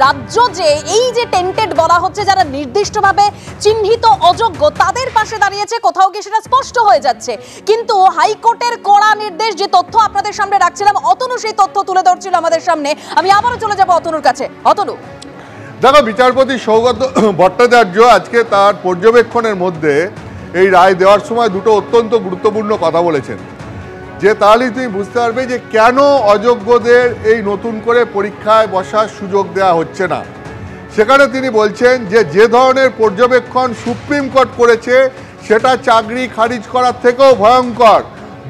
রাজ্য যে এই যে টেন্টেড বলা হচ্ছে, যারা নির্দিষ্টভাবে চিহ্নিত অযোগ্য তাদের পাশে দাঁড়িয়েছে, কোথাও গিয়ে সেটা স্পষ্ট হয়ে যাচ্ছে। কিন্তু হাইকোর্টের কড়া নির্দেশ, যে তথ্য আপনাদের সামনে রাখছিলাম, অতনু সেই তথ্য তুলে ধরছিল আমাদের সামনে। আমি আবারও চলে যাব অতনুর কাছে। অতনু, দেখো, বিচারপতি সৌগত ভট্টাচার্য আজকে তার পর্যবেক্ষণের মধ্যে এই রায় দেওয়ার সময় দুটো অত্যন্ত গুরুত্বপূর্ণ কথা বলেছেন, যে তাহলেই তুমি বুঝতে পারবে যে কেন অযোগ্যদের এই নতুন করে পরীক্ষায় বসার সুযোগ দেওয়া হচ্ছে না। সেখানে তিনি বলছেন যে ধরনের পর্যবেক্ষণ সুপ্রিম কোর্ট করেছে সেটা চাকরি খারিজ করার থেকেও ভয়ঙ্কর।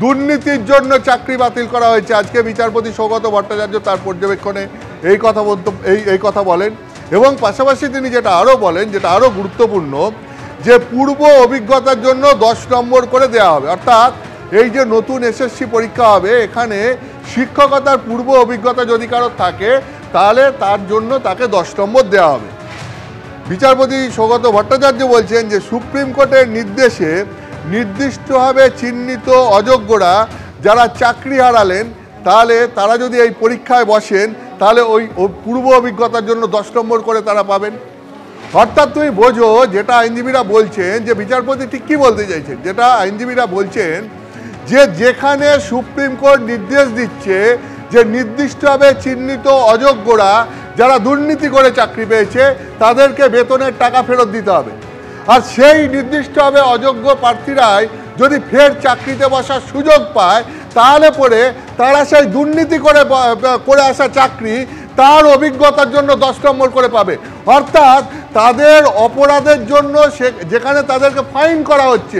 দুর্নীতির জন্য চাকরি বাতিল করা হয়েছে। আজকে বিচারপতি সৌগত ভট্টাচার্য তার পর্যবেক্ষণে এই কথা বলেন, এবং পাশাপাশি তিনি যেটা আরও বলেন, যেটা আরও গুরুত্বপূর্ণ, যে পূর্ব অভিজ্ঞতার জন্য 10 নম্বর করে দেওয়া হবে। অর্থাৎ এই যে নতুন এসএসসি পরীক্ষা হবে, এখানে শিক্ষকতার পূর্ব অভিজ্ঞতা যদি কারো থাকে তাহলে তার জন্য তাকে 10 নম্বর দেওয়া হবে। বিচারপতি সৌগত ভট্টাচার্য বলছেন যে সুপ্রিম কোর্টের নির্দেশে নির্দিষ্টভাবে চিহ্নিত অযোগ্যরা যারা চাকরি হারালেন, তাহলে তারা যদি এই পরীক্ষায় বসেন তাহলে ওই পূর্ব অভিজ্ঞতার জন্য 10 নম্বর করে তারা পাবেন। অর্থাৎ তুমি বোঝো যেটা আইনজীবীরা বলছেন, যে বিচারপতি ঠিক কী বলতে চাইছেন, যেটা আইনজীবীরা বলছেন, যে যেখানে সুপ্রিম কোর্ট নির্দেশ দিচ্ছে যে নির্দিষ্টভাবে চিহ্নিত অযোগ্যরা যারা দুর্নীতি করে চাকরি পেয়েছে তাদেরকে বেতনের টাকা ফেরত দিতে হবে, আর সেই নির্দিষ্টভাবে অযোগ্য প্রার্থীরাই যদি ফের চাকরিতে বসার সুযোগ পায় তাহলে পরে তারা সেই দুর্নীতি করে আসা চাকরি তার অভিজ্ঞতার জন্য 10 নম্বর করে পাবে। অর্থাৎ তাদের অপরাধের জন্য যেখানে তাদেরকে ফাইন করা হচ্ছে,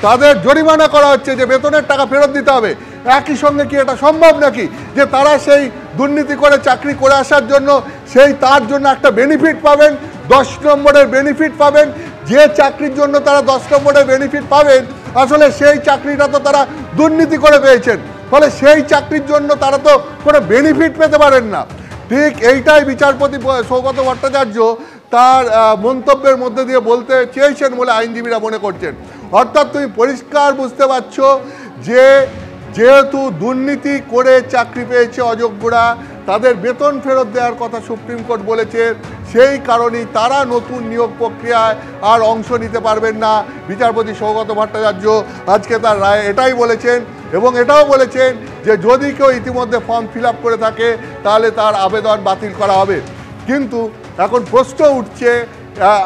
তাদের জরিমানা করা হচ্ছে, যে বেতনের টাকা ফেরত দিতে হবে, একই সঙ্গে কি এটা সম্ভব নাকি যে তারা সেই দুর্নীতি করে চাকরি করে আসার জন্য তার জন্য একটা বেনিফিট পাবেন, 10 নম্বরের বেনিফিট পাবেন। যে চাকরির জন্য তারা 10 নম্বরের বেনিফিট পাবেন, আসলে সেই চাকরিটা তো তারা দুর্নীতি করে পেয়েছেন, ফলে সেই চাকরির জন্য তারা তো কোনো বেনিফিট পেতে পারেন না। ঠিক এইটাই বিচারপতি সৌগত ভট্টাচার্য তার মন্তব্যের মধ্যে দিয়ে বলতে চেয়েছেন বলে আইনজীবীরা মনে করছেন। অর্থাৎ তুমি পরিষ্কার বুঝতে পারছো যে যেহেতু দুর্নীতি করে চাকরি পেয়েছে অযোগ্যরা, তাদের বেতন ফেরত দেওয়ার কথা সুপ্রিম কোর্ট বলেছে, সেই কারণেই তারা নতুন নিয়োগ প্রক্রিয়ায় আর অংশ নিতে পারবেন না। বিচারপতি সৌগত ভট্টাচার্য আজকে তার রায়ে এটাই বলেছেন, এবং এটাও বলেছেন যে যদি কেউ ইতিমধ্যে ফর্ম ফিল আপ করে থাকে তাহলে তার আবেদন বাতিল করা হবে। কিন্তু এখন প্রশ্ন উঠছে,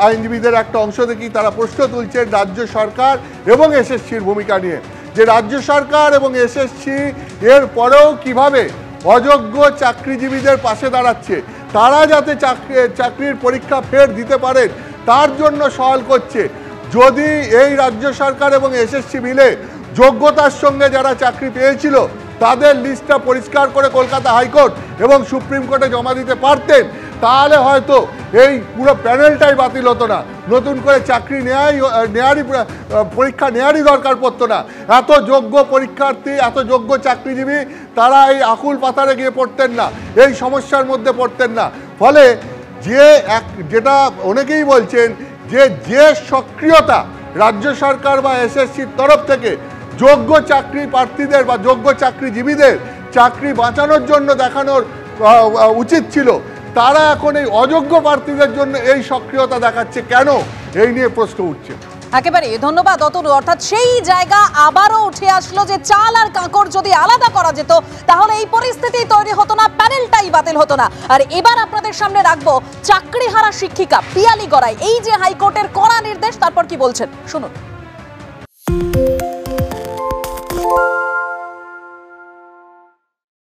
আইনজীবীদের একটা অংশ দেখি তারা প্রশ্ন তুলছেন রাজ্য সরকার এবং এসএসসির ভূমিকা নিয়ে, যে রাজ্য সরকার এবং এসএসসি এর পরেও কিভাবে অযোগ্য চাকরিজীবীদের পাশে দাঁড়াচ্ছে, তারা যাতে চাকরির পরীক্ষা ফের দিতে পারেন তার জন্য সওয়াল করছে। যদি এই রাজ্য সরকার এবং এসএসসি মিলে যোগ্যতার সঙ্গে যারা চাকরি পেয়েছিল তাদের লিস্টটা পরিষ্কার করে কলকাতা হাইকোর্ট এবং সুপ্রিম কোর্টে জমা দিতে পারতেন, তাহলে হয়তো এই পুরো প্যানেলটাই বাতিল হতো না, নতুন করে চাকরি পরীক্ষা নেওয়ারই দরকার পড়তো না। এত যোগ্য পরীক্ষার্থী, এত যোগ্য চাকরিজীবী তারা এই আকুল পাতারে গিয়ে পড়তেন না, এই সমস্যার মধ্যে পড়তেন না। ফলে যেটা অনেকেই বলছেন যে সক্রিয়তা রাজ্য সরকার বা এসএসসির তরফ থেকে যোগ্য চাকরি প্রার্থীদের বা যোগ্য চাকরিজীবীদের চাকরি বাঁচানোর জন্য দেখানোর উচিত ছিল, তারা এখন এই অযোগ্য প্রার্থীদের জন্য এই সক্রিয়তা দেখাচ্ছে কেন, এই নিয়ে প্রশ্ন উঠছে। একেবারে ধন্যবাদ অতনু। অর্থাৎ সেই জায়গা আবারও উঠে আসলো যে চাল আর কাঁকড় যদি আলাদা করা যেত তাহলে এই পরিস্থিতি তৈরি হতো না, প্যানেলটাই বাতিল হতো না। আর এবার আপনাদের সামনে রাখবো চাকরিহারা শিক্ষিকা পিয়ালি গড়াই, এই যে হাইকোর্টের কড়া নির্দেশ, তারপর কি বলছেন শুনুন।